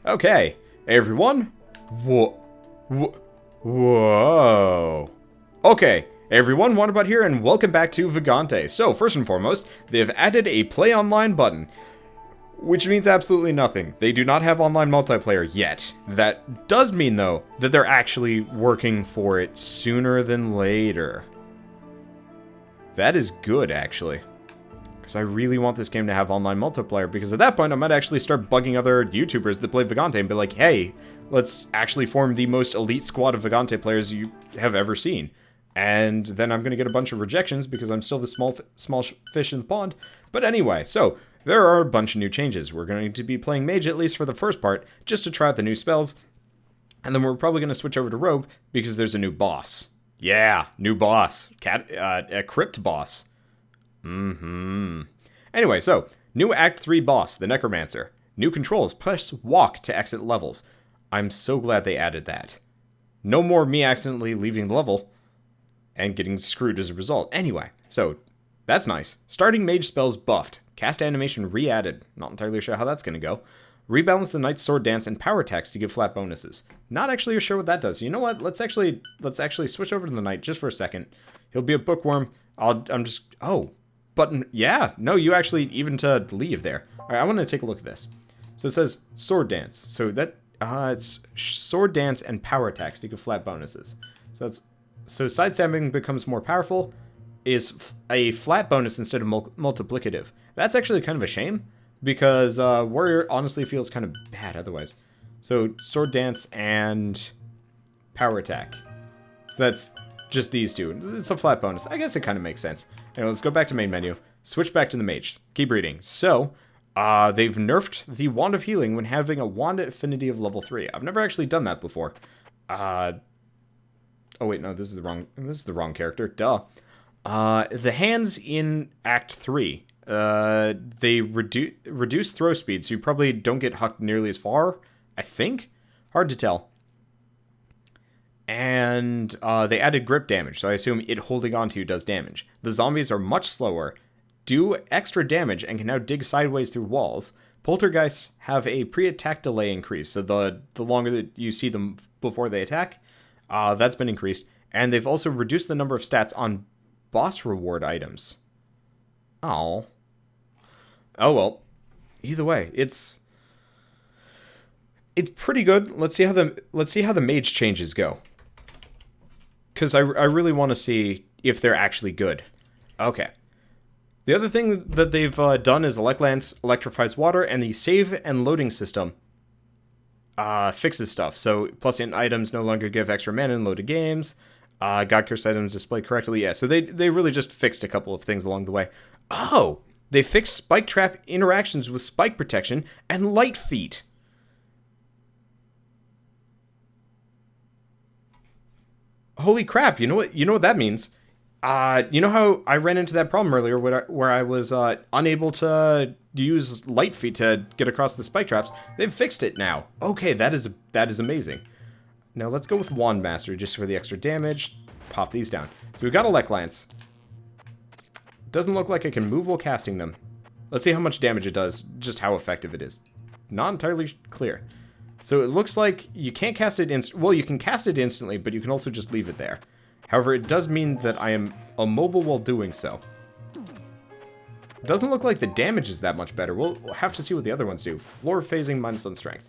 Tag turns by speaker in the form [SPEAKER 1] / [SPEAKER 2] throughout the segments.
[SPEAKER 1] Okay. Hey, everyone. Whoa. Okay. Hey, everyone, Wanderbot here, and welcome back to Vagante. So, first and foremost, they've added a play online button, which means absolutely nothing. They do not have online multiplayer yet. That does mean, though, that they're actually working for it sooner than later. That is good, actually. Because I really want this game to have online multiplayer, because at that point I might actually start bugging other YouTubers that play Vagante and be like, hey, let's actually form the most elite squad of Vagante players you have ever seen. And then I'm going to get a bunch of rejections because I'm still the small fish in the pond. But anyway, so there are a bunch of new changes. We're going to be playing Mage, at least for the first part, just to try out the new spells. And then we're probably going to switch over to Rogue because there's a new boss. Yeah, new boss. A crypt boss. Anyway, so, new Act 3 boss, the Necromancer. New controls, press walk to exit levels. I'm so glad they added that. No more me accidentally leaving the level and getting screwed as a result. Anyway, so, that's nice. Starting mage spells buffed. Cast animation re-added. Not entirely sure how that's going to go. Rebalance the knight's sword dance and power attacks to give flat bonuses. Not actually sure what that does. You know what? Let's actually switch over to the knight just for a second. He'll be a bookworm. Oh, button. Yeah, no, you actually even to leave there. All right, I want to take a look at this. So it says sword dance. So that it's sword dance and power attacks to give flat bonuses. So sidestepping becomes more powerful. Is a flat bonus instead of multiplicative. That's actually kind of a shame. Because Warrior honestly feels kind of bad otherwise. So, Sword Dance and Power Attack. So that's just these two. It's a flat bonus. I guess it kind of makes sense. Anyway, let's go back to main menu. Switch back to the Mage. Keep reading. So, they've nerfed the Wand of Healing when having a Wand affinity of level 3. I've never actually done that before. Oh wait, no, this is the wrong character. Duh. The hands in Act 3. They reduce throw speed, so you probably don't get hucked nearly as far, I think? Hard to tell. And, they added grip damage, so I assume it holding onto you does damage. The zombies are much slower, do extra damage, and can now dig sideways through walls. Poltergeists have a pre-attack delay increase, so the longer that you see them before they attack, that's been increased. And they've also reduced the number of stats on boss reward items. Oh well. Either way, it's pretty good. Let's see how the mage changes go. Cuz I really want to see if they're actually good. Okay. The other thing that they've done is Elect Lance electrifies water, and the save and loading system fixes stuff. So plus in items no longer give extra mana in loaded games. God Curse items display correctly. Yeah, so they really just fixed a couple of things along the way. Oh! They fixed spike trap interactions with spike protection and light feet. Holy crap, you know what that means? You know how I ran into that problem earlier where I was unable to use light feet to get across the spike traps? They've fixed it now. Okay, that is amazing. Now let's go with Wand Master just for the extra damage. Pop these down. So we've got Elect Lance. Doesn't look like I can move while casting them. Let's see how much damage it does, just how effective it is. Not entirely clear. So it looks like you can't cast it well, you can cast it instantly, but you can also just leave it there. However, it does mean that I am immobile while doing so. Doesn't look like the damage is that much better. We'll have to see what the other ones do. Floor phasing minus on strength.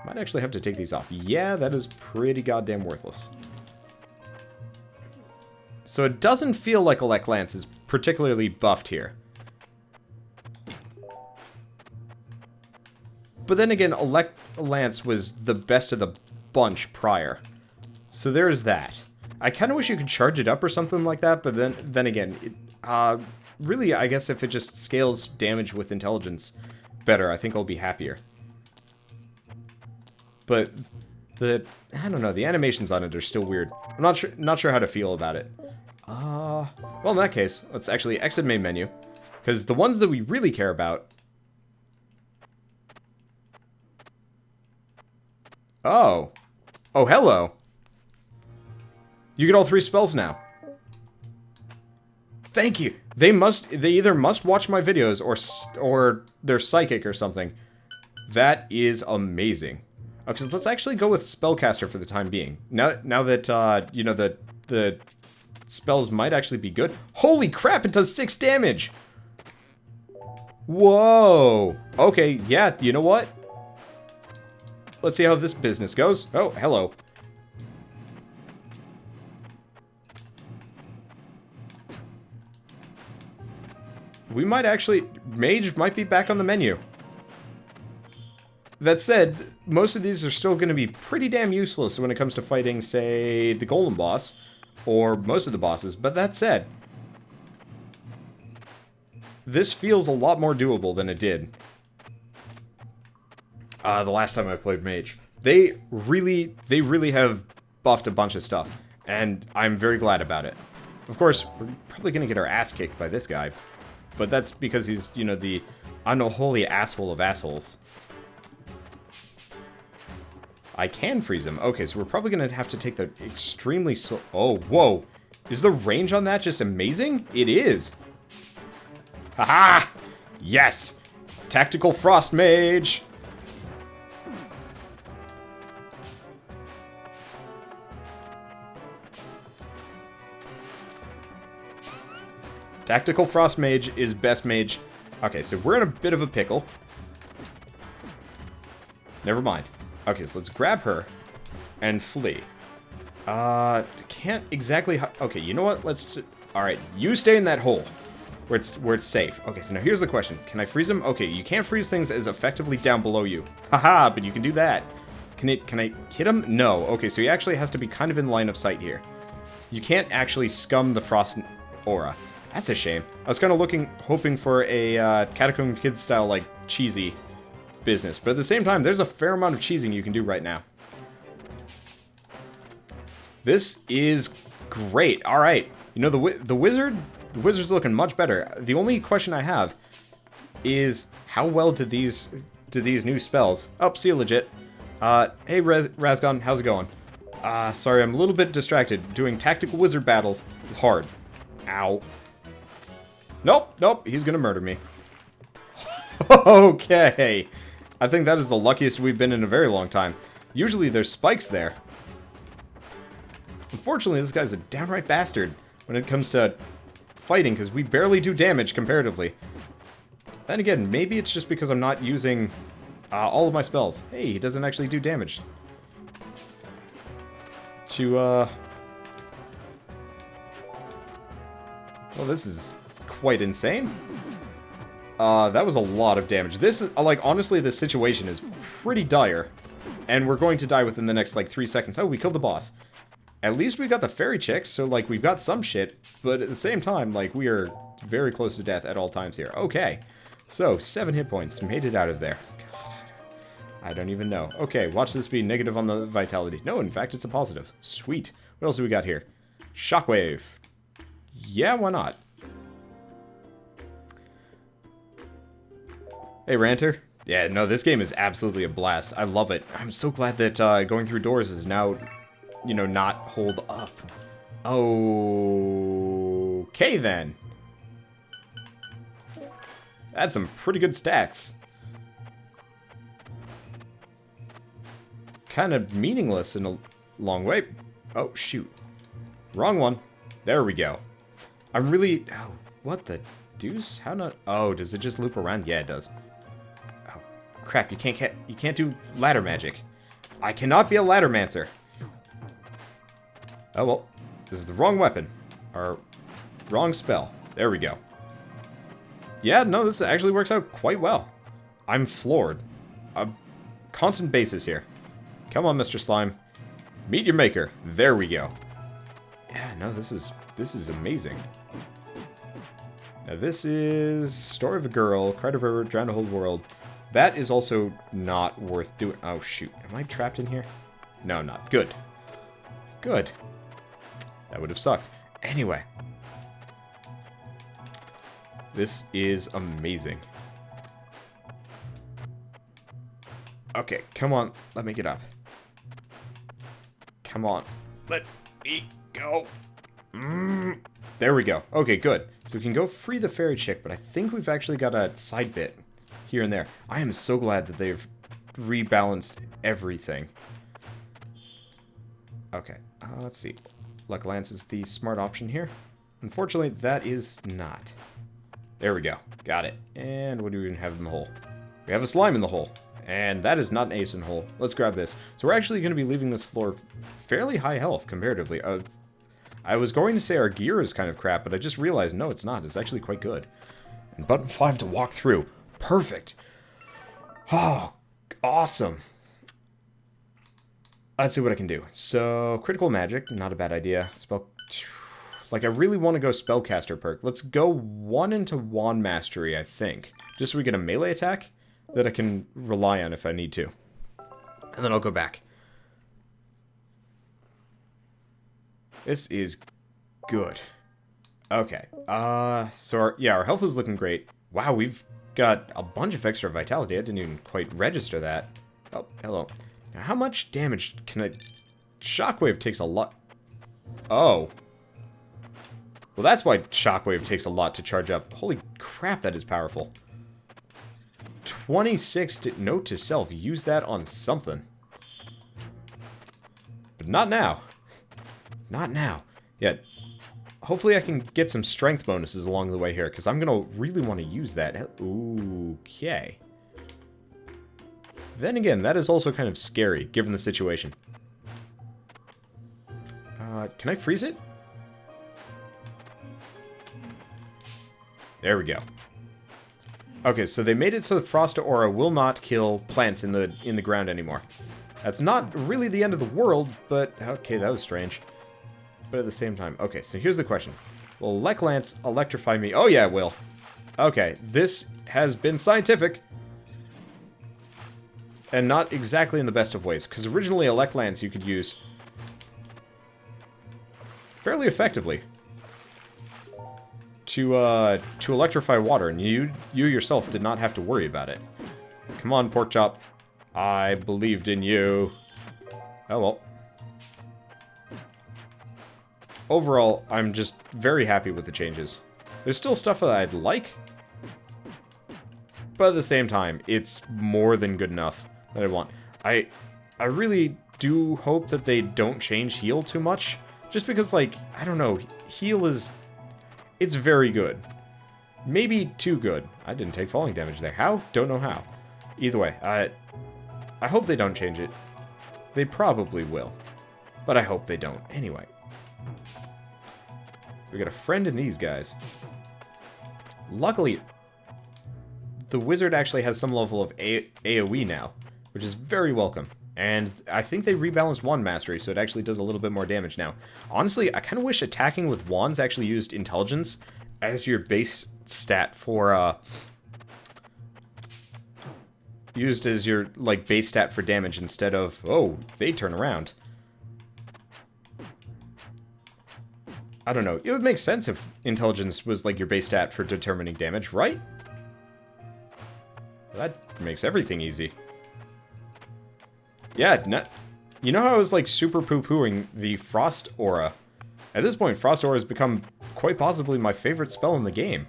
[SPEAKER 1] Might actually have to take these off. Yeah, that is pretty goddamn worthless. So it doesn't feel like Elect Lance is particularly buffed here. But then again, Elect Lance was the best of the bunch prior. So there's that. I kind of wish you could charge it up or something like that, but then again, really, I guess if it just scales damage with intelligence better, I think I'll be happier. But I don't know, the animations on it are still weird. I'm not sure how to feel about it. Well, in that case, let's actually exit main menu. Because the ones that we really care about... Oh, hello. You get all 3 spells now. Thank you. They either must watch my videos or they're psychic or something. That is amazing. Okay, so let's actually go with Spellcaster for the time being. Now that, you know, the spells might actually be good. Holy crap, it does 6 damage! Whoa! Okay, yeah, you know what? Let's see how this business goes. Oh, hello. We might actually... Mage might be back on the menu. That said, most of these are still going to be pretty damn useless when it comes to fighting, say, the Golem boss. Or most of the bosses. But that said, this feels a lot more doable than it did the last time I played Mage. They really have buffed a bunch of stuff. And I'm very glad about it. Of course, we're probably going to get our ass kicked by this guy. But that's because he's, you know, the unholy asshole of assholes. I can freeze him. Okay, so we're probably going to have to take the extremely slow... Oh, whoa. Is the range on that just amazing? It is. Haha! Yes! Tactical Frost Mage! Tactical Frost Mage is best mage. Okay, so we're in a bit of a pickle. Never mind. Okay, so let's grab her and flee. Can't exactly... Okay, you know what? Let's... Alright, you stay in that hole where it's safe. Okay, so now here's the question. Can I freeze him? Okay, you can't freeze things as effectively down below you. Haha, but you can do that. Can I hit him? No. Okay, so he actually has to be kind of in line of sight here. You can't actually scum the frost aura. That's a shame. I was kind of hoping for a Catacomb Kids style, like, cheesy business. But at the same time, there's a fair amount of cheesing you can do right now. This is great. All right. You know, the wizard's looking much better. The only question I have is how well do these new spells... Oh, see you legit. Hey, Razgon, how's it going? Sorry, I'm a little bit distracted. Doing tactical wizard battles is hard. Ow. Nope, he's gonna murder me. Okay. I think that is the luckiest we've been in a very long time. Usually there's spikes there. Unfortunately, this guy's a downright bastard when it comes to fighting, because we barely do damage comparatively. Then again, maybe it's just because I'm not using all of my spells. Hey, he doesn't actually do damage. Well, this is quite insane. That was a lot of damage. This is, like, honestly, this situation is pretty dire. And we're going to die within the next, like, 3 seconds. Oh, we killed the boss. At least we got the fairy chicks, so, like, we've got some shit. But at the same time, like, we are very close to death at all times here. Okay. So, 7 hit points. Made it out of there. God, I don't even know. Okay, watch this be negative on the vitality. No, in fact, it's a positive. Sweet. What else do we got here? Shockwave. Yeah, why not? Hey, Ranter. Yeah, no, this game is absolutely a blast. I love it. I'm so glad that going through doors is now, you know, not hold up. Okay, then. That's some pretty good stats. Kind of meaningless in a long way. Oh, shoot. Wrong one. There we go. I'm really... Oh, what the deuce? How not... Oh, does it just loop around? Yeah, it does. Oh, crap. You can't do ladder magic. I cannot be a laddermancer. Oh, well. This is the wrong weapon. Or wrong spell. There we go. Yeah, no, this actually works out quite well. I'm floored. A constant basis here. Come on, Mr. Slime. Meet your maker. There we go. Yeah, no, this is amazing. Now this is Story of a Girl, Cried of River, Drowned a Whole World. That is also not worth doing. Oh, shoot. Am I trapped in here? No, I'm not. Good. Good. That would have sucked. Anyway. This is amazing. Okay, come on. Let me get up. Come on. Let me go. There we go. Okay, good. So we can go free the fairy chick, but I think we've actually got a side bit here and there. I am so glad that they've rebalanced everything. Okay, let's see. Luck Lance is the smart option here. Unfortunately, that is not. There we go. Got it. And what do we even have in the hole? We have a slime in the hole. And that is not an ace in the hole. Let's grab this. So we're actually going to be leaving this floor fairly high health, comparatively. I was going to say our gear is kind of crap, but I just realized, no, it's not. It's actually quite good. And button 5 to walk through. Perfect. Oh, awesome. Let's see what I can do. So, critical magic, not a bad idea. Spell... Like, I really want to go spellcaster perk. Let's go 1 into wand mastery, I think. Just so we get a melee attack that I can rely on if I need to. And then I'll go back. This is good. Okay. So, our health is looking great. Wow, we've got a bunch of extra vitality. I didn't even quite register that. Oh, hello. Now, how much damage can I... Shockwave takes a lot... Oh. Well, that's why Shockwave takes a lot to charge up. Holy crap, that is powerful. 26 to... Note to self, use that on something. But not now. Not now. Yeah. Hopefully I can get some strength bonuses along the way here, because I'm going to really want to use that. Okay. Then again, that is also kind of scary, given the situation. Can I freeze it? There we go. Okay, so they made it so the Frost Aura will not kill plants in the ground anymore. That's not really the end of the world, but... Okay, that was strange. But at the same time... Okay, so here's the question. Will Elect Lance electrify me? Oh yeah, it will. Okay, this has been scientific. And not exactly in the best of ways, because originally Elect Lance you could use fairly effectively to electrify water, and you yourself did not have to worry about it. Come on, Pork Chop. I believed in you. Oh well. Overall, I'm just very happy with the changes. There's still stuff that I'd like, but at the same time, it's more than good enough that I want. I really do hope that they don't change heal too much, just because, like, I don't know, heal is... It's very good. Maybe too good. I didn't take falling damage there. How? Don't know how. Either way, I hope they don't change it. They probably will, but I hope they don't. Anyway. We got a friend in these guys. Luckily, the wizard actually has some level of AoE now, which is very welcome. And I think they rebalanced wand mastery, so it actually does a little bit more damage now. Honestly, I kind of wish attacking with wands actually used intelligence as your base stat for, used as your, like, base stat for damage instead of, oh, they turn around. I don't know. It would make sense if intelligence was, like, your base stat for determining damage, right? That makes everything easy. Yeah, you know how I was, like, super poo-pooing the Frost Aura? At this point, Frost Aura has become quite possibly my favorite spell in the game.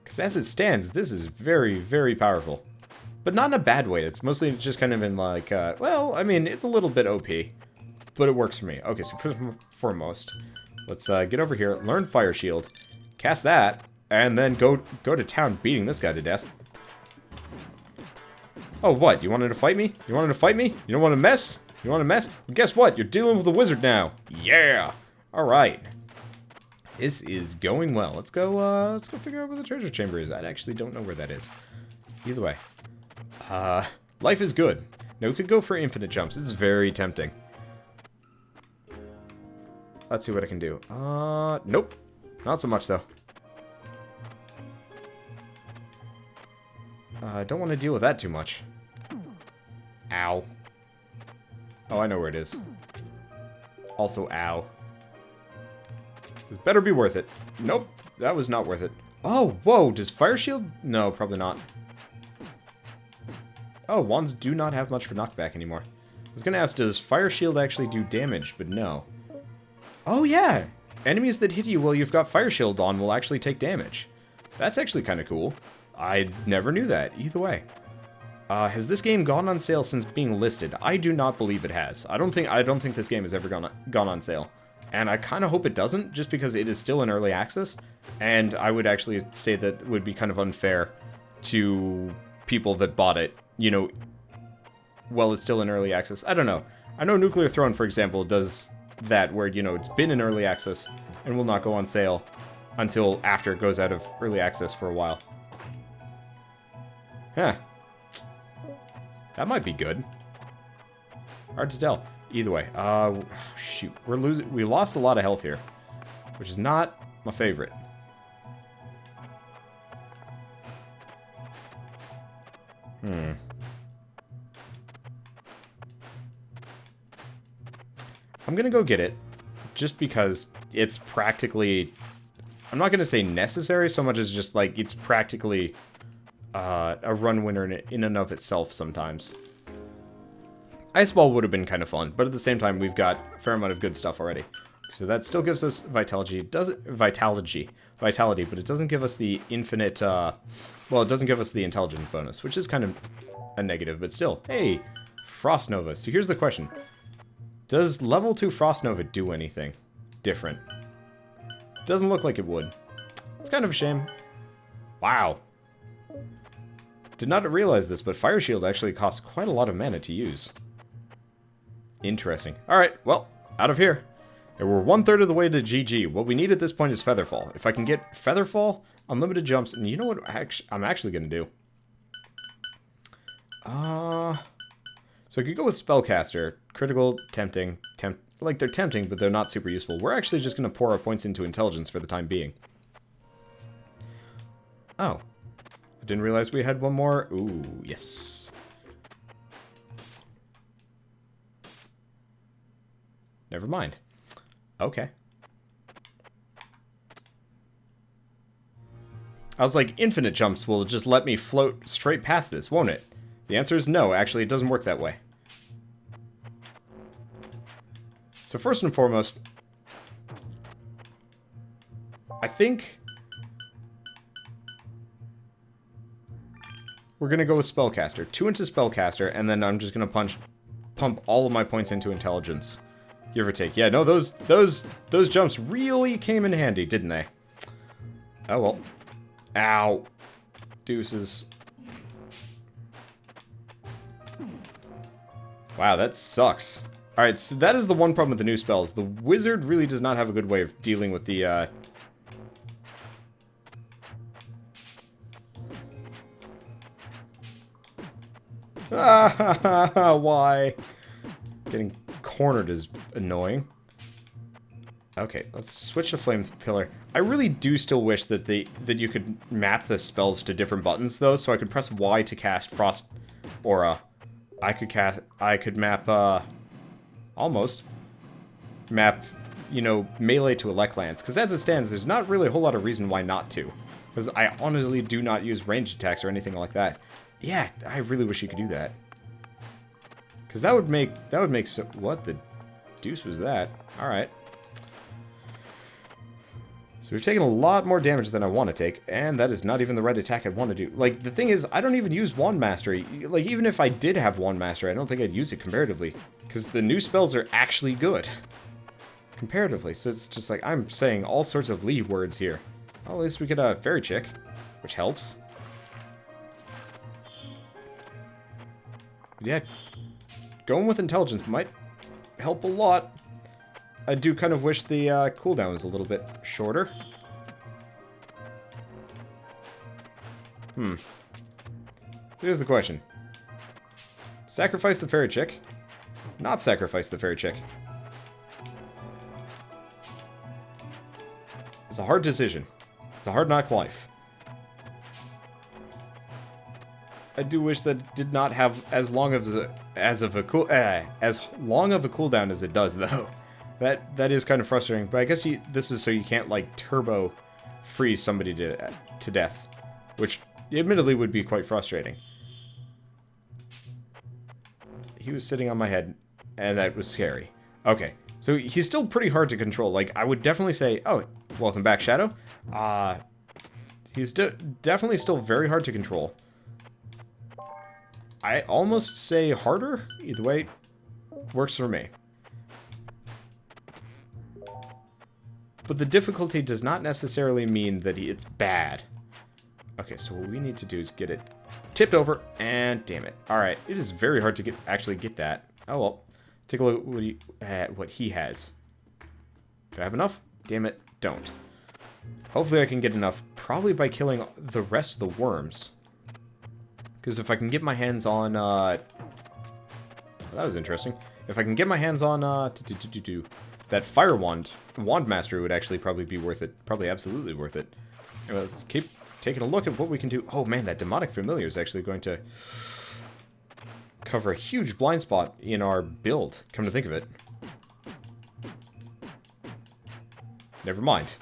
[SPEAKER 1] Because as it stands, this is very, very powerful. But not in a bad way. It's mostly just kind of in, like, well, I mean, it's a little bit OP. But it works for me. Okay, so first and foremost, let's get over here, learn Fire Shield, cast that, and then go to town beating this guy to death. Oh, what? You wanted to fight me? You wanted to fight me? You don't want to mess? You want to mess? Well, guess what? You're dealing with a wizard now. Yeah! Alright. This is going well. Let's go figure out where the treasure chamber is. I actually don't know where that is. Either way. Life is good. Now, we could go for infinite jumps. This is very tempting. Let's see what I can do. Nope. Not so much, though. I don't want to deal with that too much. Ow. Oh, I know where it is. Also, ow. This better be worth it. Nope, that was not worth it. Oh, whoa, does Fire Shield? No, probably not. Oh, wands do not have much for knockback anymore. I was gonna ask, does Fire Shield actually do damage? But no. Oh, yeah! Enemies that hit you while you've got Fire Shield on will actually take damage. That's actually kind of cool. I never knew that, either way. Has this game gone on sale since being listed? I do not believe it has. I don't think this game has ever gone on sale. And I kind of hope it doesn't, just because it is still in early access. And I would actually say that it would be kind of unfair to people that bought it, you know, while it's still in early access. I don't know. I know Nuclear Throne, for example, does that where, you know, it's been in early access and will not go on sale until after it goes out of early access for a while. Huh. That might be good. Hard to tell. Either way. Shoot. We lost a lot of health here, which is not my favorite. I'm gonna go get it, just because it's practically... I'm not gonna say necessary so much as just, like, it's practically a run winner in and of itself sometimes. Ice Ball would have been kind of fun, but at the same time, we've got a fair amount of good stuff already. So that still gives us vitality, but it doesn't give us the infinite, well, it doesn't give us the intelligence bonus, which is kind of a negative, but still. Hey, Frost Nova. So here's the question. Does level 2 Frost Nova do anything different? Doesn't look like it would. It's kind of a shame. Wow. Did not realize this, but Fire Shield actually costs quite a lot of mana to use. Interesting. Alright, well, out of here. And we're 1/3 of the way to GG. What we need at this point is Featherfall. If I can get Featherfall, unlimited jumps, and you know what I'm actually going to do? So I could go with Spellcaster. Critical, tempting, like they're tempting, but they're not super useful. We're actually just going to pour our points into Intelligence for the time being. Oh. I didn't realize we had one more. Ooh, yes. Never mind. Okay. I was like, infinite jumps will just let me float straight past this, won't it? The answer is no, actually, it doesn't work that way. So first and foremost, I think we're going to go with Spellcaster. 2 into Spellcaster, and then I'm just going to pump all of my points into Intelligence. Give or take. Yeah, no, those jumps really came in handy, didn't they? Oh, well. Ow. Deuces. Wow, that sucks. Alright, so that is the one problem with the new spells. The wizard really does not have a good way of dealing with the, why? Getting cornered is annoying. Okay, let's switch to Flame Pillar. I really do still wish that you could map the spells to different buttons, though, so I could press Y to cast Frost Aura. I could map, almost map, you know, melee to Elect Lance, because as it stands, there's not really a whole lot of reason why not to. Because I honestly do not use ranged attacks or anything like that. Yeah, I really wish you could do that. Because that would make so... What the deuce was that? Alright. So we've taken a lot more damage than I want to take, and that is not even the right attack I want to do. Like, the thing is, I don't even use Wand Mastery. Like, even if I did have Wand Mastery, I don't think I'd use it comparatively. Because the new spells are actually good. Comparatively. So it's just like, I'm saying all sorts of lead words here. Well, at least we get a Fairy Chick, which helps. But yeah, going with Intelligence might help a lot. I do kind of wish the cooldown was a little bit shorter. Here's the question. Sacrifice the Fairy Chick. Not sacrifice the Fairy Chick. It's a hard decision. It's a hard knock life. I do wish that it did not have as long of a cooldown as it does, though. That is kind of frustrating, but I guess this is so you can't, like, turbo freeze somebody to death, which admittedly would be quite frustrating. He was sitting on my head, and that was scary. Okay, so he's still pretty hard to control. Like, I would definitely say, oh, welcome back, Shadow. He's definitely still very hard to control. I almost say harder. Either way, works for me. But the difficulty does not necessarily mean that it's bad. Okay, so what we need to do is get it tipped over, and damn it. Alright, it is very hard to actually get that. Oh well. Take a look at what he has. Do I have enough? Damn it, don't. Hopefully I can get enough, probably by killing the rest of the worms. Because if I can get my hands on, that was interesting. If I can get my hands on, that fire wand master would actually probably be worth it. Probably absolutely worth it. Anyway, let's keep taking a look at what we can do. Oh man, that demonic familiar is actually going to cover a huge blind spot in our build, come to think of it. Never mind.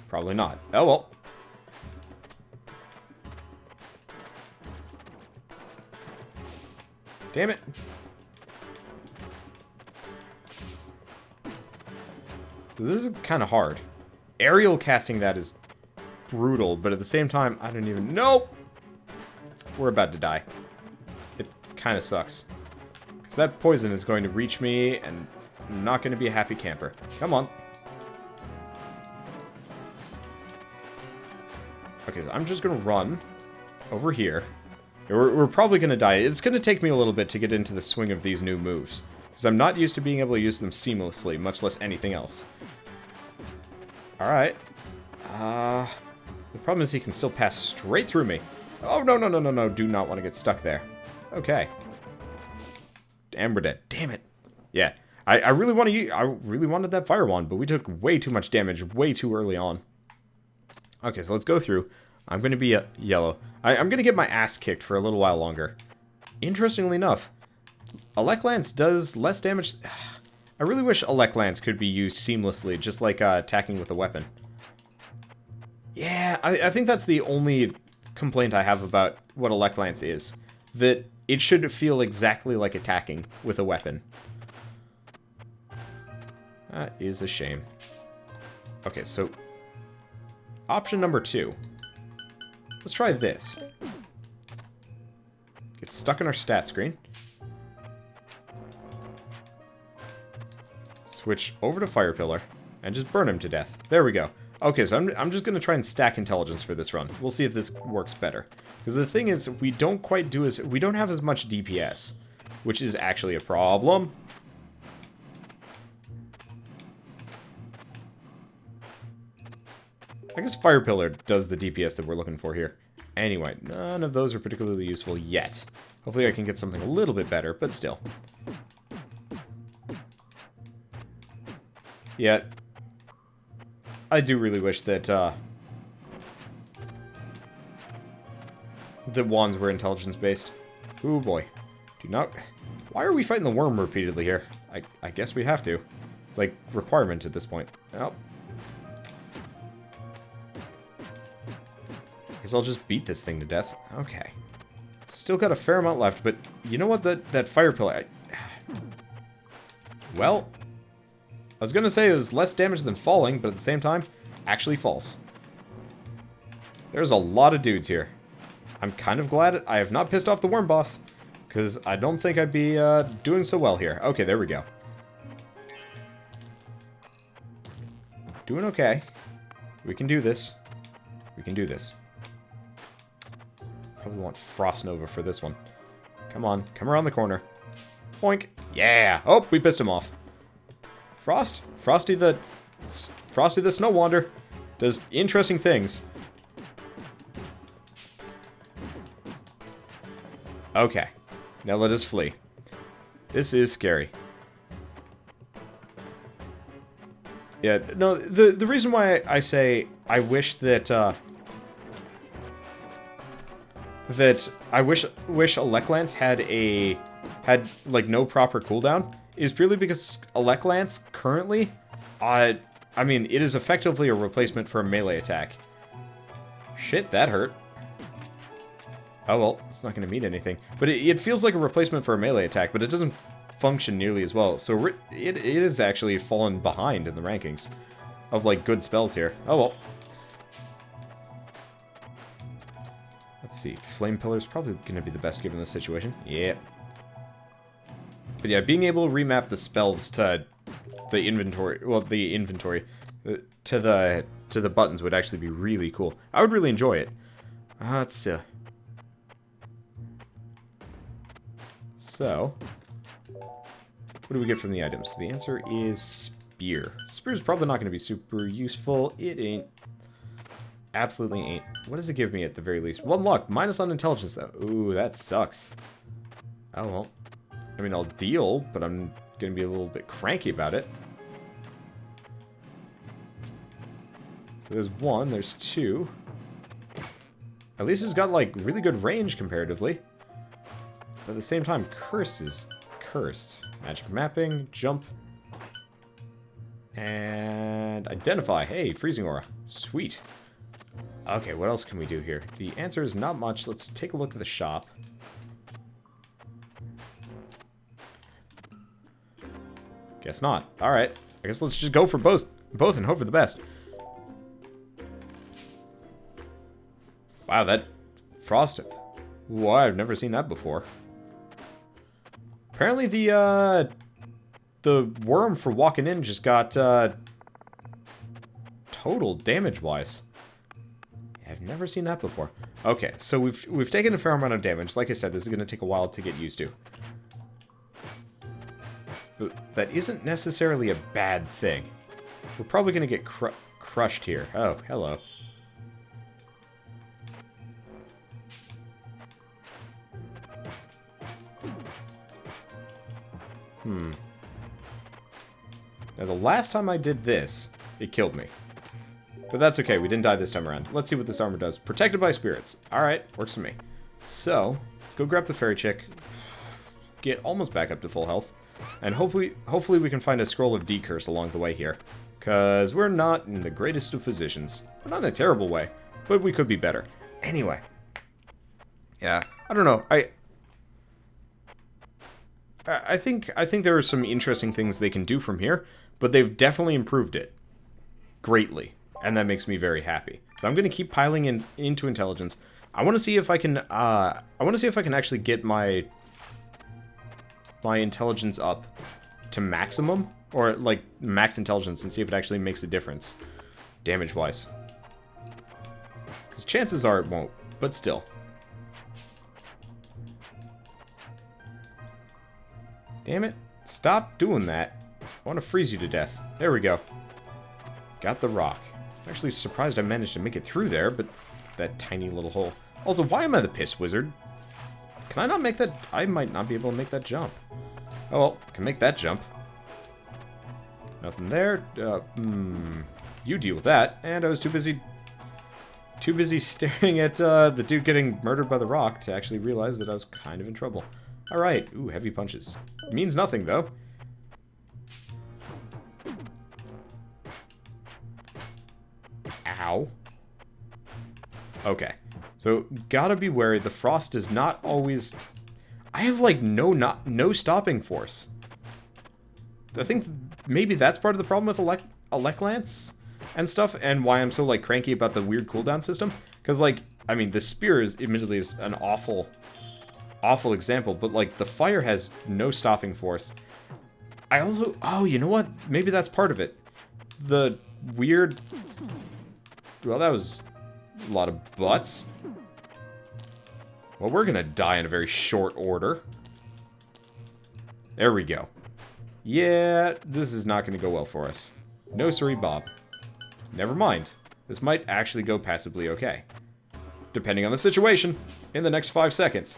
[SPEAKER 1] Probably not. Oh well. Damn it. This is kind of hard. Aerial casting that is brutal, but at the same time, I don't even know. We're about to die. It kind of sucks. Because that poison is going to reach me, and I'm not going to be a happy camper. Come on. Okay, so I'm just going to run over here. We're probably going to die. It's going to take me a little bit to get into the swing of these new moves. Because I'm not used to being able to use them seamlessly, much less anything else. Alright. The problem is he can still pass straight through me. Oh, no, no, no, no, no. Do not want to get stuck there. Okay. And we're dead. Damn it. Yeah. I really want to I really wanted that fire wand, but we took way too much damage way too early on. Okay, so let's go through. I'm going to be yellow. I'm going to get my ass kicked for a little while longer. Interestingly enough, Elect Lance does less damage. I really wish Elect Lance could be used seamlessly, just like attacking with a weapon. Yeah, I think that's the only complaint I have about what Elect Lance is. That it should feel exactly like attacking with a weapon. That is a shame. Okay, so option number 2. Let's try this. Get stuck in our stat screen. Switch over to Fire Pillar and just burn him to death. There we go. Okay, so I'm just going to try and stack intelligence for this run. We'll see if this works better. Because the thing is, we don't have as much DPS, which is actually a problem. I guess Fire Pillar does the DPS that we're looking for here. Anyway, none of those are particularly useful yet. Hopefully I can get something a little bit better, but still. Yet, I do really wish that, the wands were intelligence-based. Ooh, boy. Do not... Why are we fighting the worm repeatedly here? I guess we have to. It's like requirement at this point. Oh. Guess I'll just beat this thing to death. Okay. Still got a fair amount left, but you know what? That fire pillar... Well... I was gonna say it was less damage than falling, but at the same time, actually false. There's a lot of dudes here. I'm kind of glad I have not pissed off the worm boss, because I don't think I'd be doing so well here. Okay, there we go. Doing okay. We can do this. We can do this. Probably want Frost Nova for this one. Come on, come around the corner. Boink. Yeah! Oh, we pissed him off. Frosty the Snow Wander does interesting things. Okay, now let us flee. This is scary. Yeah, no, the reason why I say I wish that I wish Elect Lance had like no proper cooldown is purely because Elect Lance currently, I mean, it is effectively a replacement for a melee attack. Shit, that hurt. Oh well, it's not going to mean anything. But it feels like a replacement for a melee attack, but it doesn't function nearly as well. So it is actually fallen behind in the rankings of, like, good spells here. Oh well. Let's see. Flame Pillar is probably going to be the best given this situation. Yeah. But yeah, being able to remap the spells to the inventory, well, the inventory, to the buttons would actually be really cool. I would really enjoy it. Let's see. So, what do we get from the items? The answer is Spear. Spear is probably not going to be super useful. It ain't. Absolutely ain't. What does it give me at the very least? 1 luck, minus on intelligence though. Ooh, that sucks. Oh well. I mean, I'll deal, but I'm going to be a little bit cranky about it. So there's 1, there's 2. At least it's got, like, really good range comparatively. But at the same time, cursed is cursed. Magic mapping, jump. And identify. Hey, freezing aura. Sweet. Okay, what else can we do here? The answer is not much. Let's take a look at the shop. Guess not. Alright. I guess let's just go for both and hope for the best. Wow, that frost. Whoa, I've never seen that before. Apparently the worm for walking in just got total damage-wise. I've never seen that before. Okay, so we've taken a fair amount of damage. Like I said, this is going to take a while to get used to. But that isn't necessarily a bad thing. We're probably going to get crushed here. Oh, hello. Now, the last time I did this, it killed me. But that's okay, we didn't die this time around. Let's see what this armor does. Protected by spirits. Alright, works for me. So, let's go grab the fairy chick. Get almost back up to full health. And hopefully we can find a scroll of decurse along the way here. Because we're not in the greatest of positions. We're not in a terrible way, but we could be better. Anyway. Yeah, I don't know. I think there are some interesting things they can do from here, but they've definitely improved it greatly, and that makes me very happy. So I'm going to keep piling into intelligence. I want to see if I can actually get my intelligence up to maximum, or like max intelligence, and see if it actually makes a difference damage-wise. Because chances are it won't, but still. Damn it. Stop doing that. I want to freeze you to death. There we go. Got the rock. I'm actually surprised I managed to make it through there, but that tiny little hole. Also, why am I the piss wizard? Can I not make that? I might not be able to make that jump. Oh well, can make that jump. Nothing there. You deal with that. And I was too busy staring at the dude getting murdered by the rock to actually realize that I was kind of in trouble. Alright. Ooh, heavy punches. Means nothing, though. Ow. Okay. So, gotta be wary. The frost is not always... I have, like, no stopping force. I think maybe that's part of the problem with Elect Lance and stuff, and why I'm so, like, cranky about the weird cooldown system. Because, like, I mean, the spear is, admittedly, is an awful example, but, like, the fire has no stopping force. I also... Oh, you know what? Maybe that's part of it. The weird... Well, that was a lot of butts. Well, we're gonna die in a very short order. There we go. Yeah, this is not gonna go well for us. No sorry, Bob. Never mind. This might actually go passably okay. Depending on the situation, in the next 5 seconds.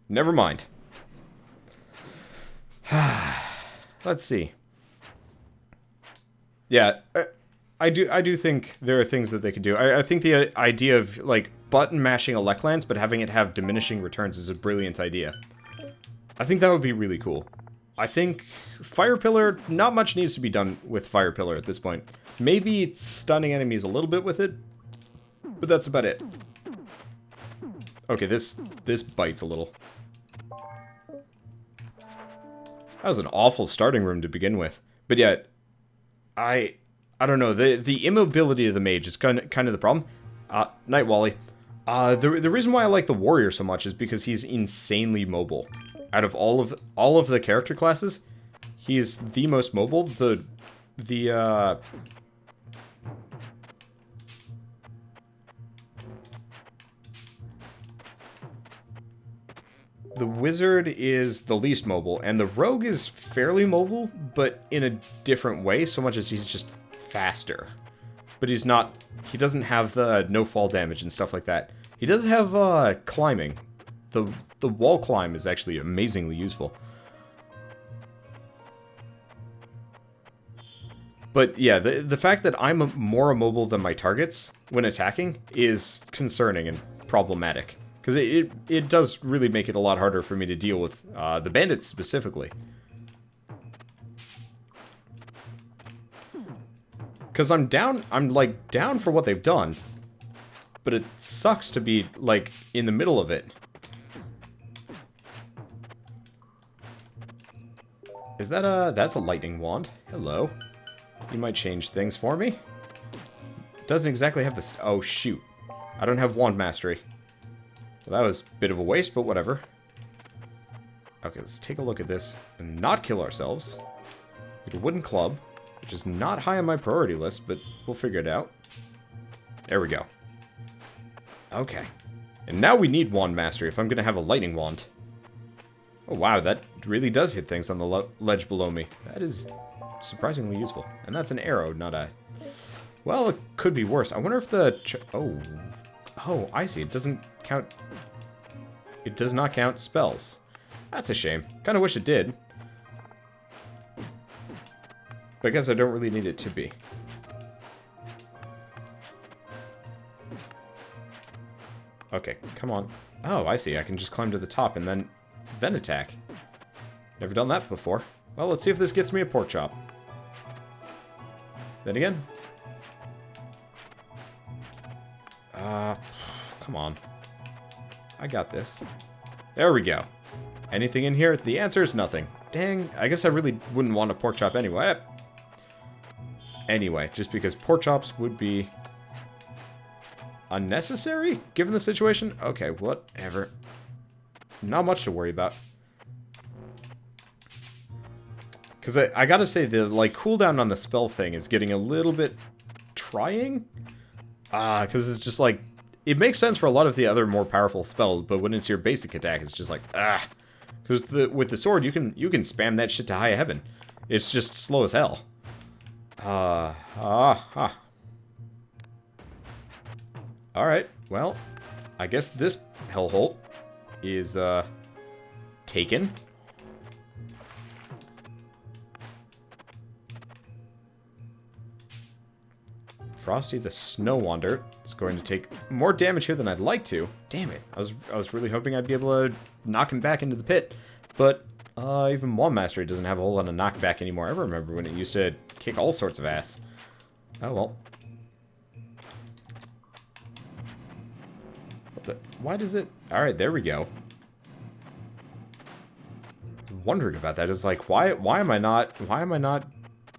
[SPEAKER 1] Never mind. Let's see. Yeah, I do think there are things that they could do. I think the idea of, like, button mashing Elect Lance, but having it have diminishing returns is a brilliant idea. I think that would be really cool. I think Fire Pillar, not much needs to be done with Fire Pillar at this point. Maybe stunning enemies a little bit with it, but that's about it. Okay, this bites a little. That was an awful starting room to begin with. But yet, I I don't know, the immobility of the mage is kind of the problem. Night Wally. The reason why I like the warrior so much is because he's insanely mobile. Out of all of the character classes, he is the most mobile. The wizard is the least mobile, and the rogue is fairly mobile, but in a different way, so much as he's just faster. But he's not, he doesn't have the no fall damage and stuff like that. He does have climbing. The wall climb is actually amazingly useful. But yeah, the fact that I'm more immobile than my targets when attacking is concerning and problematic. Because it does really make it a lot harder for me to deal with the bandits specifically. Because I'm like down for what they've done. But it sucks to be like in the middle of it. Is that that's a lightning wand. Hello. You might change things for me. Doesn't exactly have this. Oh shoot. I don't have wand mastery. Well, that was a bit of a waste, but whatever. Okay, let's take a look at this and not kill ourselves. Get a wooden club, which is not high on my priority list, but we'll figure it out. There we go. Okay. And now we need wand mastery if I'm going to have a lightning wand. Oh wow, that really does hit things on the ledge below me. That is surprisingly useful. And that's an arrow, not a... Well, it could be worse. I wonder if the... Oh, I see. It doesn't count... It does not count spells. That's a shame. Kind of wish it did. But I guess I don't really need it to be. Okay, come on. Oh, I see. I can just climb to the top and then attack. Never done that before. Well, let's see if this gets me a pork chop. Then again. Come on. I got this. There we go. Anything in here? The answer is nothing. Dang, I guess I really wouldn't want a pork chop anyway. Anyway, just because pork chops would be unnecessary, given the situation? Okay, whatever. Not much to worry about. Because I gotta say, the like cooldown on the spell thing is getting a little bit trying. Because it's just like, it makes sense for a lot of the other more powerful spells, but when it's your basic attack, it's just like, Because with the sword, you can spam that shit to high heaven. It's just slow as hell. Alright, well, I guess this hellhole is, taken. Frosty the Snow Wanderer is going to take more damage here than I'd like to. Damn it. I was really hoping I'd be able to knock him back into the pit. But even Wand Mastery doesn't have a whole lot of knockback anymore. I remember when it used to kick all sorts of ass. Oh well. Why does it... Alright, there we go. Wondering about that. It's like, why am I not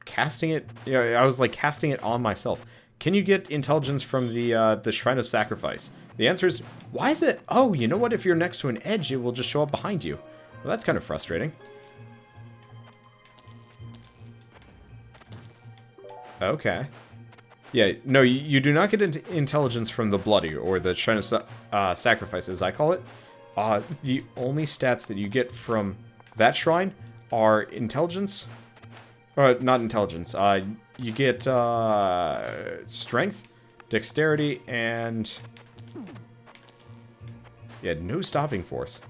[SPEAKER 1] casting it? You know, I was like casting it on myself. Can you get intelligence from the Shrine of Sacrifice? The answer is, why is it? Oh, you know what? If you're next to an edge, it will just show up behind you. Well, that's kind of frustrating. Okay. Yeah, no, you do not get intelligence from the Bloody, or the Shrine of Sacrifice, as I call it. The only stats that you get from that shrine are intelligence. Or, not intelligence. You get strength, dexterity, and... Yeah, no stopping force.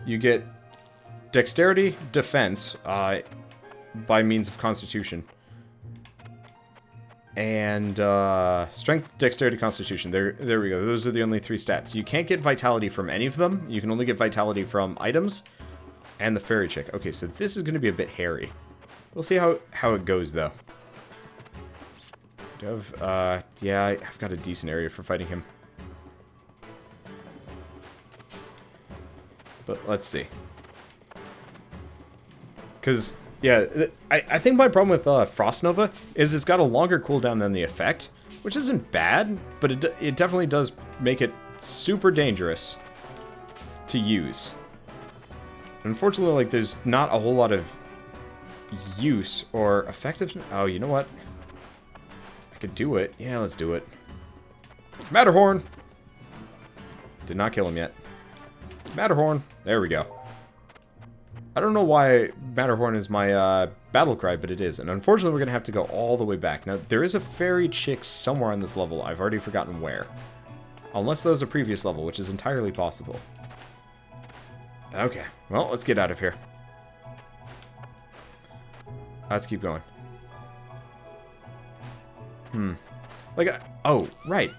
[SPEAKER 1] You get dexterity, defense, by means of constitution. And strength, dexterity, constitution. There we go. Those are the only three stats. You can't get vitality from any of them. You can only get vitality from items and the fairy chick. Okay, so this is going to be a bit hairy. We'll see how it goes, though. Yeah, I've got a decent area for fighting him. But let's see. Because Yeah, I think my problem with Frost Nova is it's got a longer cooldown than the effect, which isn't bad, but it definitely does make it super dangerous to use. Unfortunately, like, there's not a whole lot of use or effectiveness. Oh, you know what? I could do it. Yeah, let's do it. Matterhorn! Did not kill him yet. Matterhorn. There we go. I don't know why Matterhorn is my battle cry, but it is. And unfortunately, we're going to have to go all the way back. Now, there is a fairy chick somewhere on this level. I've already forgotten where. Unless that was a previous level, which is entirely possible. Okay. Well, let's get out of here. Let's keep going. Like, oh, right.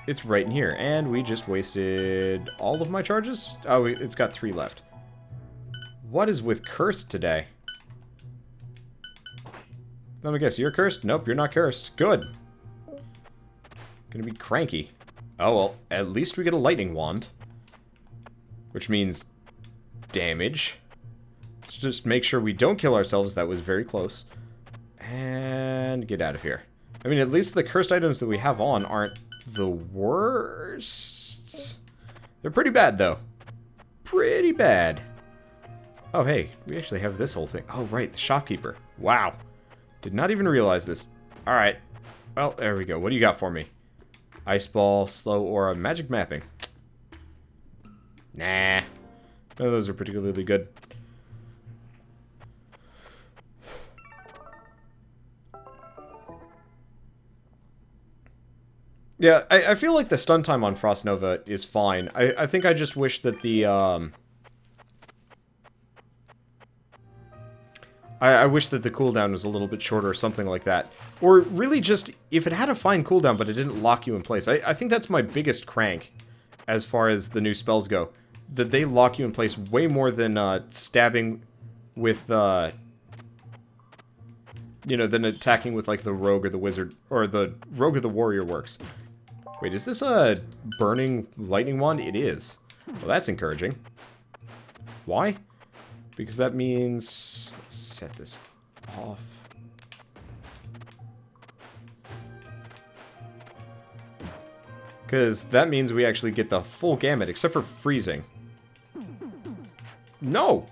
[SPEAKER 1] It's right in here. And we just wasted all of my charges? Oh, it's got 3 left. What is with cursed today? Let me guess, you're cursed? Nope, you're not cursed. Good. Gonna be cranky. Oh, well, at least we get a lightning wand. Which means damage. Let's just make sure we don't kill ourselves. That was very close. And get out of here. I mean, at least the cursed items that we have on aren't the worst. They're pretty bad, though. Pretty bad. Oh, hey, we actually have this whole thing. Oh, right, the shopkeeper. Wow. Did not even realize this. Alright. Well, there we go. What do you got for me? Ice ball, slow aura, magic mapping. Nah. None of those are particularly good. Yeah, I feel like the stun time on Frost Nova is fine. I think I just wish that the, I wish that the cooldown was a little bit shorter or something like that. Or really just, if it had a fine cooldown but it didn't lock you in place. I think that's my biggest crank as far as the new spells go. That they lock you in place way more than stabbing with, you know, than attacking with, like, the rogue or the wizard, or the rogue or the warrior works. Wait, is this a burning lightning wand? It is. Well, that's encouraging. Why? Because that means... Let's set this off. Because that means we actually get the full gamut, except for freezing. No!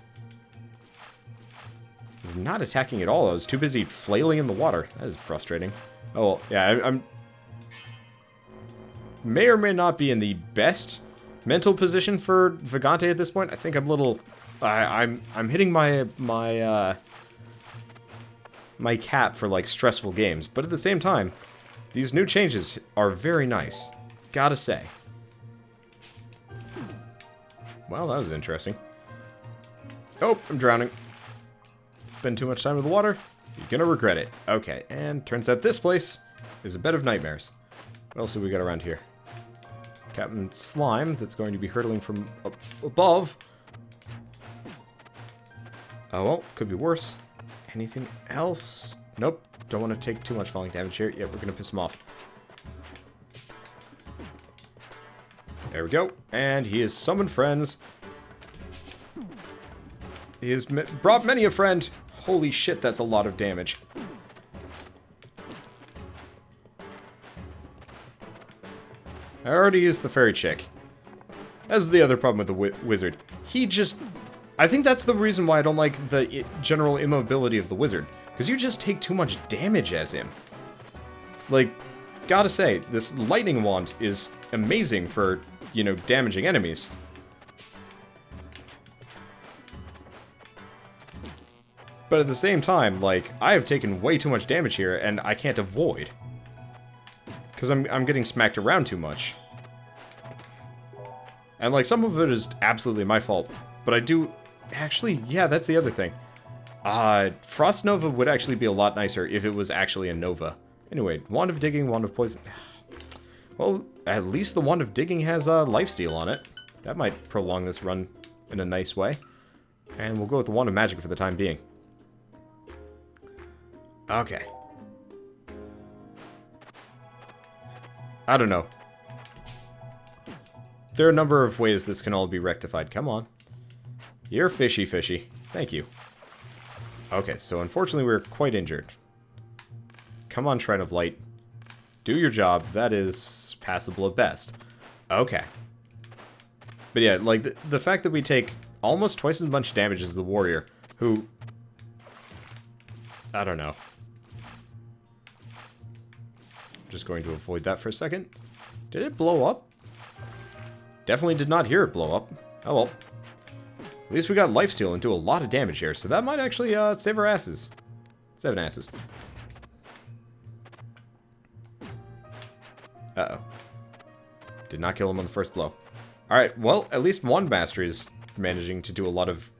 [SPEAKER 1] I was not attacking at all. I was too busy flailing in the water. That is frustrating. Oh, well, yeah, I'm... May or may not be in the best mental position for Vagante at this point. I think I'm a little... I'm hitting my cap for, like, stressful games. But at the same time, these new changes are very nice. Gotta say. Well, that was interesting. Oh, I'm drowning. Spend too much time in the water, you're gonna regret it. Okay, and turns out this place is a bed of nightmares. What else have we got around here? Captain Slime that's going to be hurtling from up above. Oh, well, could be worse. Anything else? Nope. Don't want to take too much falling damage here. Yep, we're gonna piss him off. There we go. And he has summoned friends. He has brought many a friend. Holy shit, that's a lot of damage. I already used the fairy chick. That's the other problem with the wizard. He just... I think that's the reason why I don't like the general immobility of the wizard. Because you just take too much damage as him. Like, gotta say, this lightning wand is amazing for, you know, damaging enemies. But at the same time, like, I have taken way too much damage here, and I can't avoid. Because I'm getting smacked around too much. And, like, some of it is absolutely my fault. But I do... Actually, yeah, that's the other thing. Frost Nova would actually be a lot nicer if it was actually a Nova. Anyway, Wand of Digging, Wand of Poison... Well, at least the Wand of Digging has lifesteal on it. That might prolong this run in a nice way. And we'll go with the Wand of Magic for the time being. Okay. I don't know. There are a number of ways this can all be rectified. Come on. You're fishy, fishy. Thank you. Okay, so unfortunately we're quite injured. Come on, Shrine of Light. Do your job. That is passable at best. Okay. But yeah, like, the fact that we take almost twice as much damage as the warrior, who... I don't know. Just going to avoid that for a second. Did it blow up? Definitely did not hear it blow up. Oh well. At least we got lifesteal and do a lot of damage here, so that might actually save our asses. 7 asses. Uh-oh. Did not kill him on the first blow. Alright, well, at least one mastery is managing to do a lot of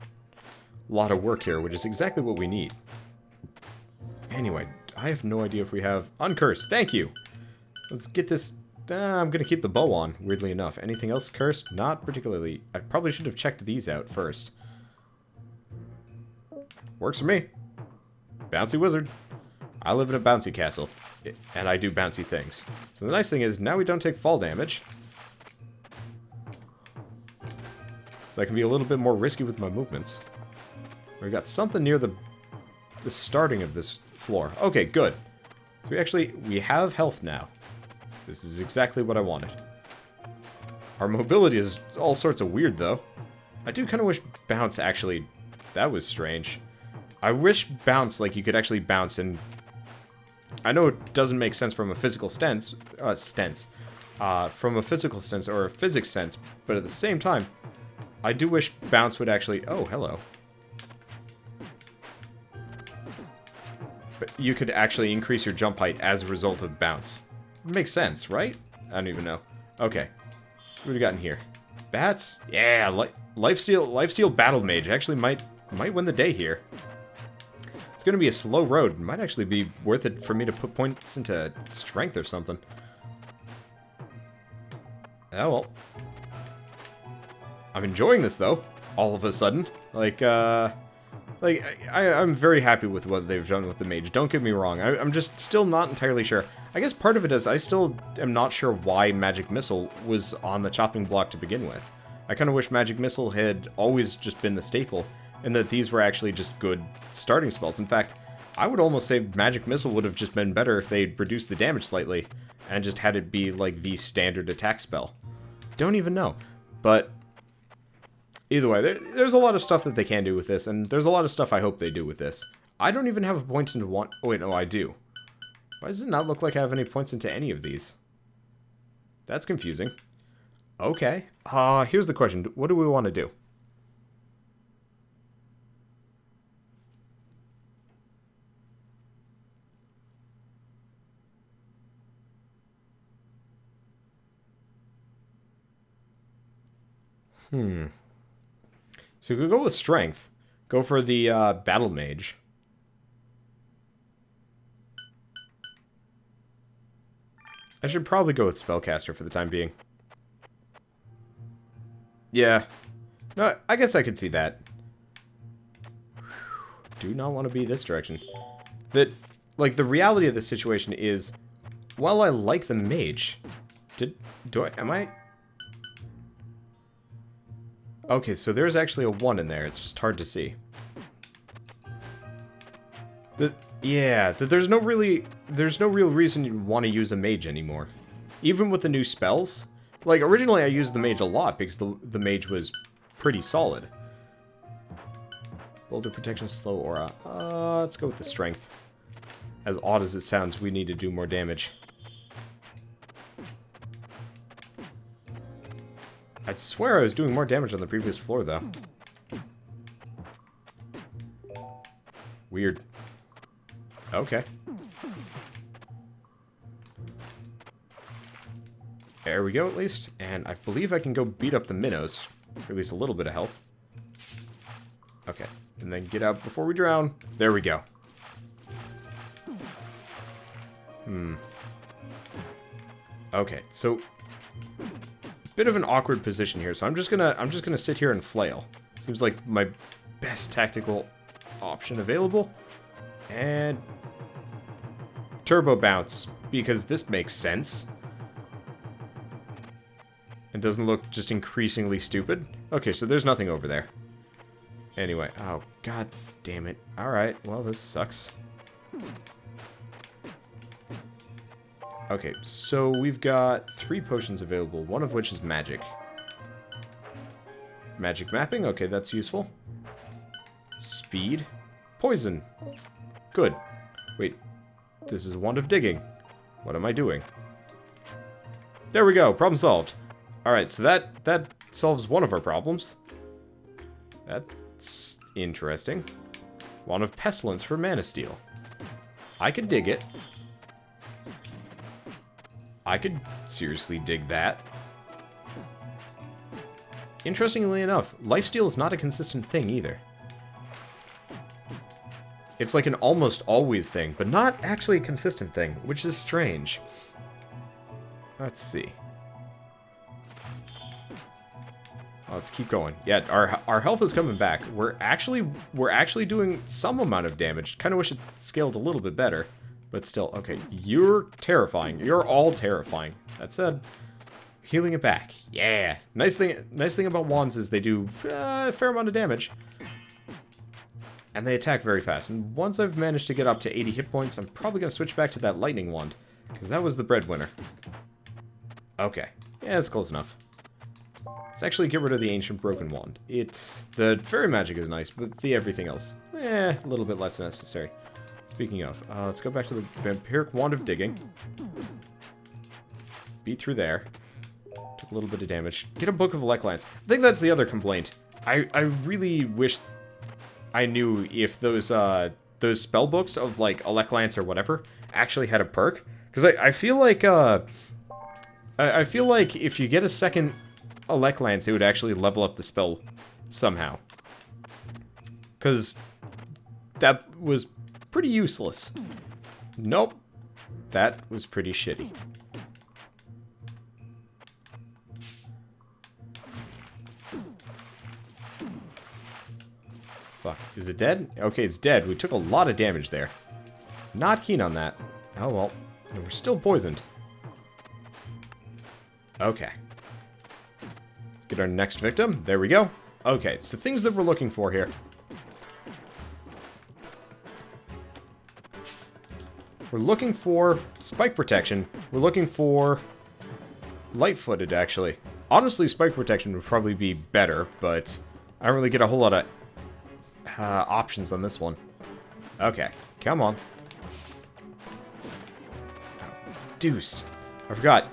[SPEAKER 1] work here, which is exactly what we need. Anyway, I have no idea if we have... Uncursed, thank you! Let's get this... I'm gonna keep the bow on, weirdly enough. Anything else cursed? Not particularly. I probably should have checked these out first. Works for me. Bouncy wizard. I live in a bouncy castle, and I do bouncy things. So the nice thing is, now we don't take fall damage. So I can be a little bit more risky with my movements. We got something near the starting of this floor. Okay, good. So we have health now. This is exactly what I wanted. Our mobility is all sorts of weird, though. I do kind of wish bounce actually... That was strange. I wish bounce, like, you could actually bounce and... I know it doesn't make sense from a physical stance... from a physical sense or a physics sense, but at the same time, I do wish bounce would actually... Oh, hello. But you could actually increase your jump height as a result of bounce. Makes sense, right? I don't even know. Okay. What have we got in here? Bats? Yeah, lifesteal battle mage actually might win the day here. It's gonna be a slow road. It might actually be worth it for me to put points into strength or something. Oh well. I'm enjoying this though, all of a sudden. I'm very happy with what they've done with the mage. Don't get me wrong. I'm just still not entirely sure. I guess part of it is I still am not sure why Magic Missile was on the chopping block to begin with. I kind of wish Magic Missile had always just been the staple, and that these were actually just good starting spells. In fact, I would almost say Magic Missile would have just been better if they'd reduced the damage slightly, and just had it be like the standard attack spell. Don't even know. But either way, there's a lot of stuff that they can do with this, and there's a lot of stuff I hope they do with this. I don't even have a point into one... Oh wait, no, I do. Why does it not look like I have any points into any of these? That's confusing. Okay. Here's the question. What do we want to do? So we could go with strength. Go for the battle mage. I should probably go with spellcaster for the time being. Yeah. No, I guess I could see that. Do not want to be this direction. The reality of the situation is, while I like the mage, am I... Okay, so there's actually a 1 in there. It's just hard to see. There's no real reason you'd want to use a mage anymore. Even with the new spells. Like, originally I used the mage a lot because the mage was pretty solid. Boulder protection, slow aura. Let's go with the strength. As odd as it sounds, we need to do more damage. I swear I was doing more damage on the previous floor, though. Weird. Okay. There we go, at least. And I believe I can go beat up the minnows for at least a little bit of health. Okay. And then get out before we drown. There we go. Okay, so... bit of an awkward position here, so I'm just gonna sit here and flail. Seems like my best tactical option available. And... turbo bounce, because this makes sense. It doesn't look just increasingly stupid. Okay, so there's nothing over there. Anyway, oh God damn it. Alright, well, this sucks. Okay, so we've got 3 potions available, one of which is magic. Magic mapping, okay, that's useful. Speed. Poison. Good. Wait, this is a wand of digging. What am I doing? There we go, problem solved. Alright, so that solves one of our problems. That's interesting. Wand of pestilence for mana steel. I could dig it. I could seriously dig that. Interestingly enough, lifesteal is not a consistent thing either. It's like an almost always thing, but not actually a consistent thing, which is strange. Let's see. Let's keep going. Yeah, our health is coming back. We're actually doing some amount of damage. Kind of wish it scaled a little bit better, but still. Okay, you're terrifying. You're all terrifying. That said, healing it back. Yeah. Nice thing about wands is they do a fair amount of damage. And they attack very fast. And once I've managed to get up to 80 hit points, I'm probably going to switch back to that lightning wand. Because that was the breadwinner. Okay. Yeah, it's close enough. Let's actually get rid of the ancient broken wand. The fairy magic is nice, but the everything else, a little bit less necessary. Speaking of, let's go back to the vampiric wand of digging. Beat through there. Took a little bit of damage. Get a book of Electlance. I think that's the other complaint. I really wish I knew if those spell books of like Electlance or whatever actually had a perk, because I feel like I feel like if you get a second Electlance, it would actually level up the spell somehow. Because that was pretty useless. Nope. That was pretty shitty. Fuck. Is it dead? Okay, it's dead. We took a lot of damage there. Not keen on that. Oh well. We're still poisoned. Okay. Let's get our next victim. There we go. Okay, so things that we're looking for here. We're looking for spike protection. We're looking for light-footed, actually. Honestly, spike protection would probably be better, but I don't really get a whole lot of options on this one. Okay, come on. Deuce. I forgot.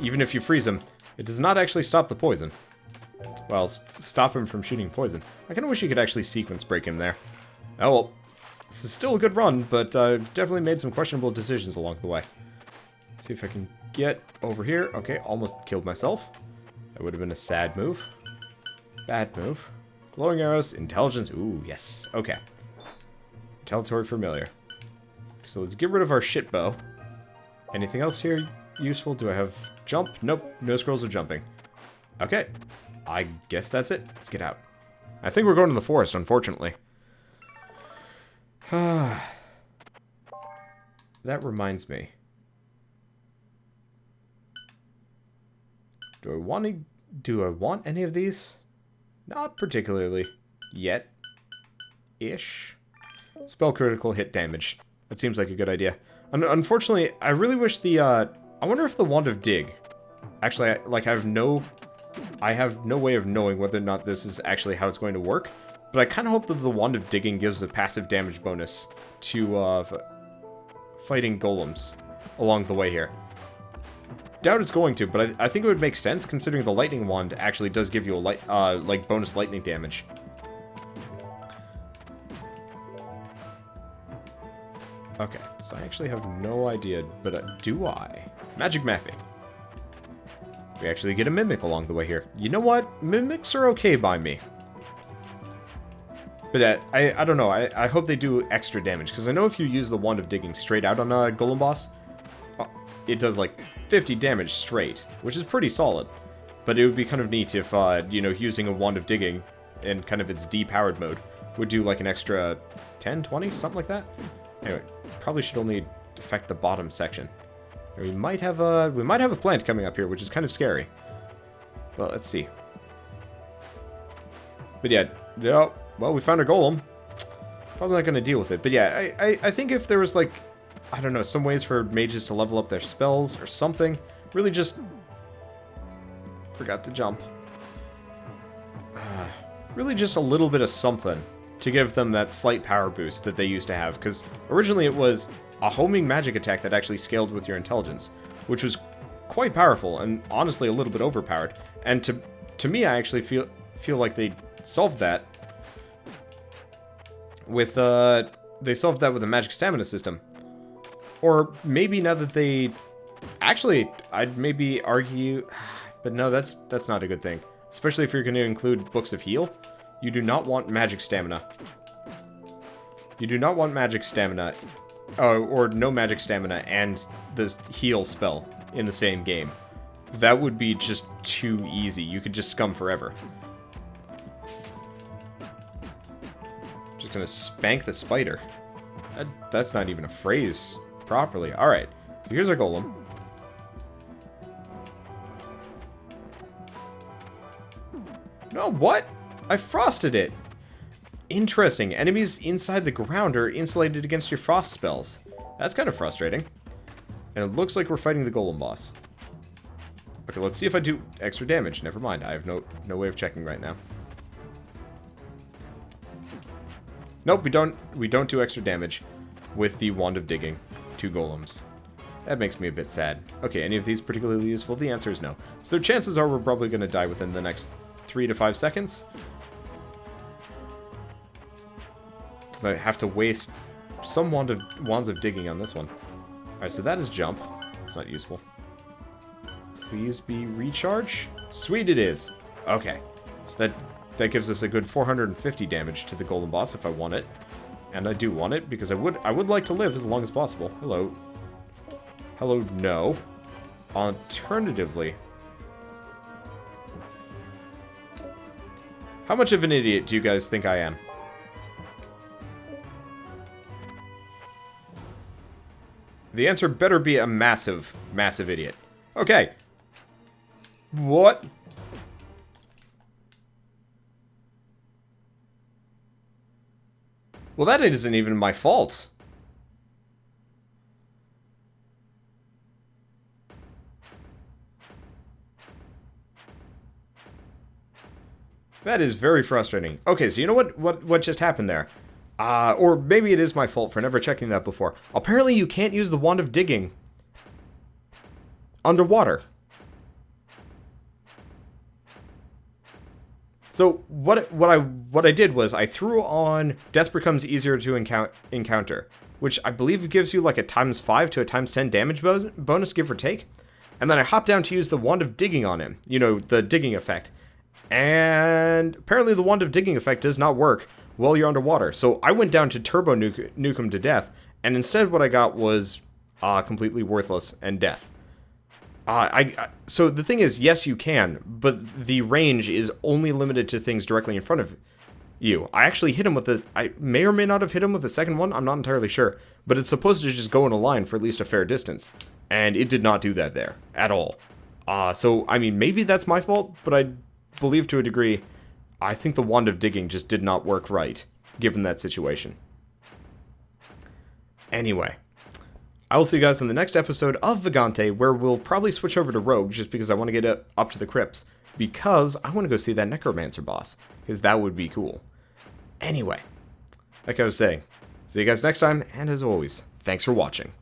[SPEAKER 1] Even if you freeze him, it does not actually stop the poison. Well, stop him from shooting poison. I kind of wish you could actually sequence break him there. Oh well. This is still a good run, but I've definitely made some questionable decisions along the way. Let's see if I can get over here. Okay, almost killed myself. That would have been a sad move. Bad move. Glowing arrows, intelligence. Ooh, yes. Okay. Intelligatory familiar. So let's get rid of our shit bow. Anything else here useful? Do I have jump? Nope. No scrolls of jumping. Okay. I guess that's it. Let's get out. I think we're going to the forest, unfortunately. That reminds me. Do I want any of these? Not particularly. Yet. Ish. Spell critical hit damage. That seems like a good idea. Unfortunately, I really wish the, I wonder if the Wand of Dig. Actually, I have no way of knowing whether or not this is actually how it's going to work. But I kind of hope that the Wand of Digging gives a passive damage bonus to fighting golems along the way here. Doubt it's going to, but I think it would make sense considering the Lightning Wand actually does give you a like bonus lightning damage. Okay, so I actually have no idea, but do I? Magic mapping. We actually get a mimic along the way here. You know what? Mimics are okay by me. But I don't know, I hope they do extra damage, because I know if you use the Wand of Digging straight out on a Golem boss, it does like 50 damage straight, which is pretty solid. But it would be kind of neat if, you know, using a Wand of Digging in kind of its depowered mode would do like an extra 10, 20, something like that. Anyway, probably should only affect the bottom section. We might have a plant coming up here, which is kind of scary. Well, let's see. But yeah, no. Well, we found a golem. Probably not going to deal with it. But yeah, I think if there was, like, I don't know, some ways for mages to level up their spells or something. Really just... Forgot to jump. Really just a little bit of something to give them that slight power boost that they used to have. Because originally it was a homing magic attack that actually scaled with your intelligence, which was quite powerful and honestly a little bit overpowered. And to me, I actually feel like they solved that with they solved that with a magic stamina system. Or maybe now that they actually, I'd maybe argue, but no, that's not a good thing. Especially if you're going to include books of heal. You do not want magic stamina. You do not want magic stamina, or no magic stamina and the heal spell in the same game. That would be just too easy. You could just scum forever. Just gonna spank the spider. That's not even a phrase properly. Alright, so here's our golem. No, what? I frosted it. Interesting. Enemies inside the ground are insulated against your frost spells. That's kind of frustrating. And it looks like we're fighting the golem boss. Okay, let's see if I do extra damage. Never mind. I have no way of checking right now. Nope, we don't do extra damage with the Wand of Digging to golems. That makes me a bit sad. Okay, any of these particularly useful? The answer is no. So chances are we're probably going to die within the next 3 to 5 seconds. Because I have to waste some wands of digging on this one. Alright, so that is jump. It's not useful. Please be recharge. Sweet it is. Okay. So that gives us a good 450 damage to the golem boss if I want it. And I do want it because I would like to live as long as possible. Hello. Hello, no. Alternatively, how much of an idiot do you guys think I am? The answer better be a massive, massive idiot. Okay. What? Well, that isn't even my fault. That is very frustrating. Okay, so you know what just happened there? Or maybe it is my fault for never checking that before. Apparently you can't use the Wand of Digging underwater. So what I did was I threw on Death Becomes Easier to Encounter, which I believe gives you like a ×5 to a ×10 damage bonus, give or take. And then I hopped down to use the Wand of Digging on him. You know, the digging effect. And apparently the Wand of Digging effect does not work while you're underwater. So I went down to turbo nuke him to death, and instead what I got was completely worthless and death. So the thing is, yes, you can, but the range is only limited to things directly in front of you. I actually hit him with I may or may not have hit him with the second one, I'm not entirely sure, but it's supposed to just go in a line for at least a fair distance, and it did not do that there at all. So, I mean, maybe that's my fault, but I believe to a degree, I think the Wand of Digging just did not work right, given that situation. Anyway, I will see you guys in the next episode of Vagante, where we'll probably switch over to Rogue, just because I want to get up to the crypts, because I want to go see that Necromancer boss, because that would be cool. Anyway, like I was saying, see you guys next time, and as always, thanks for watching.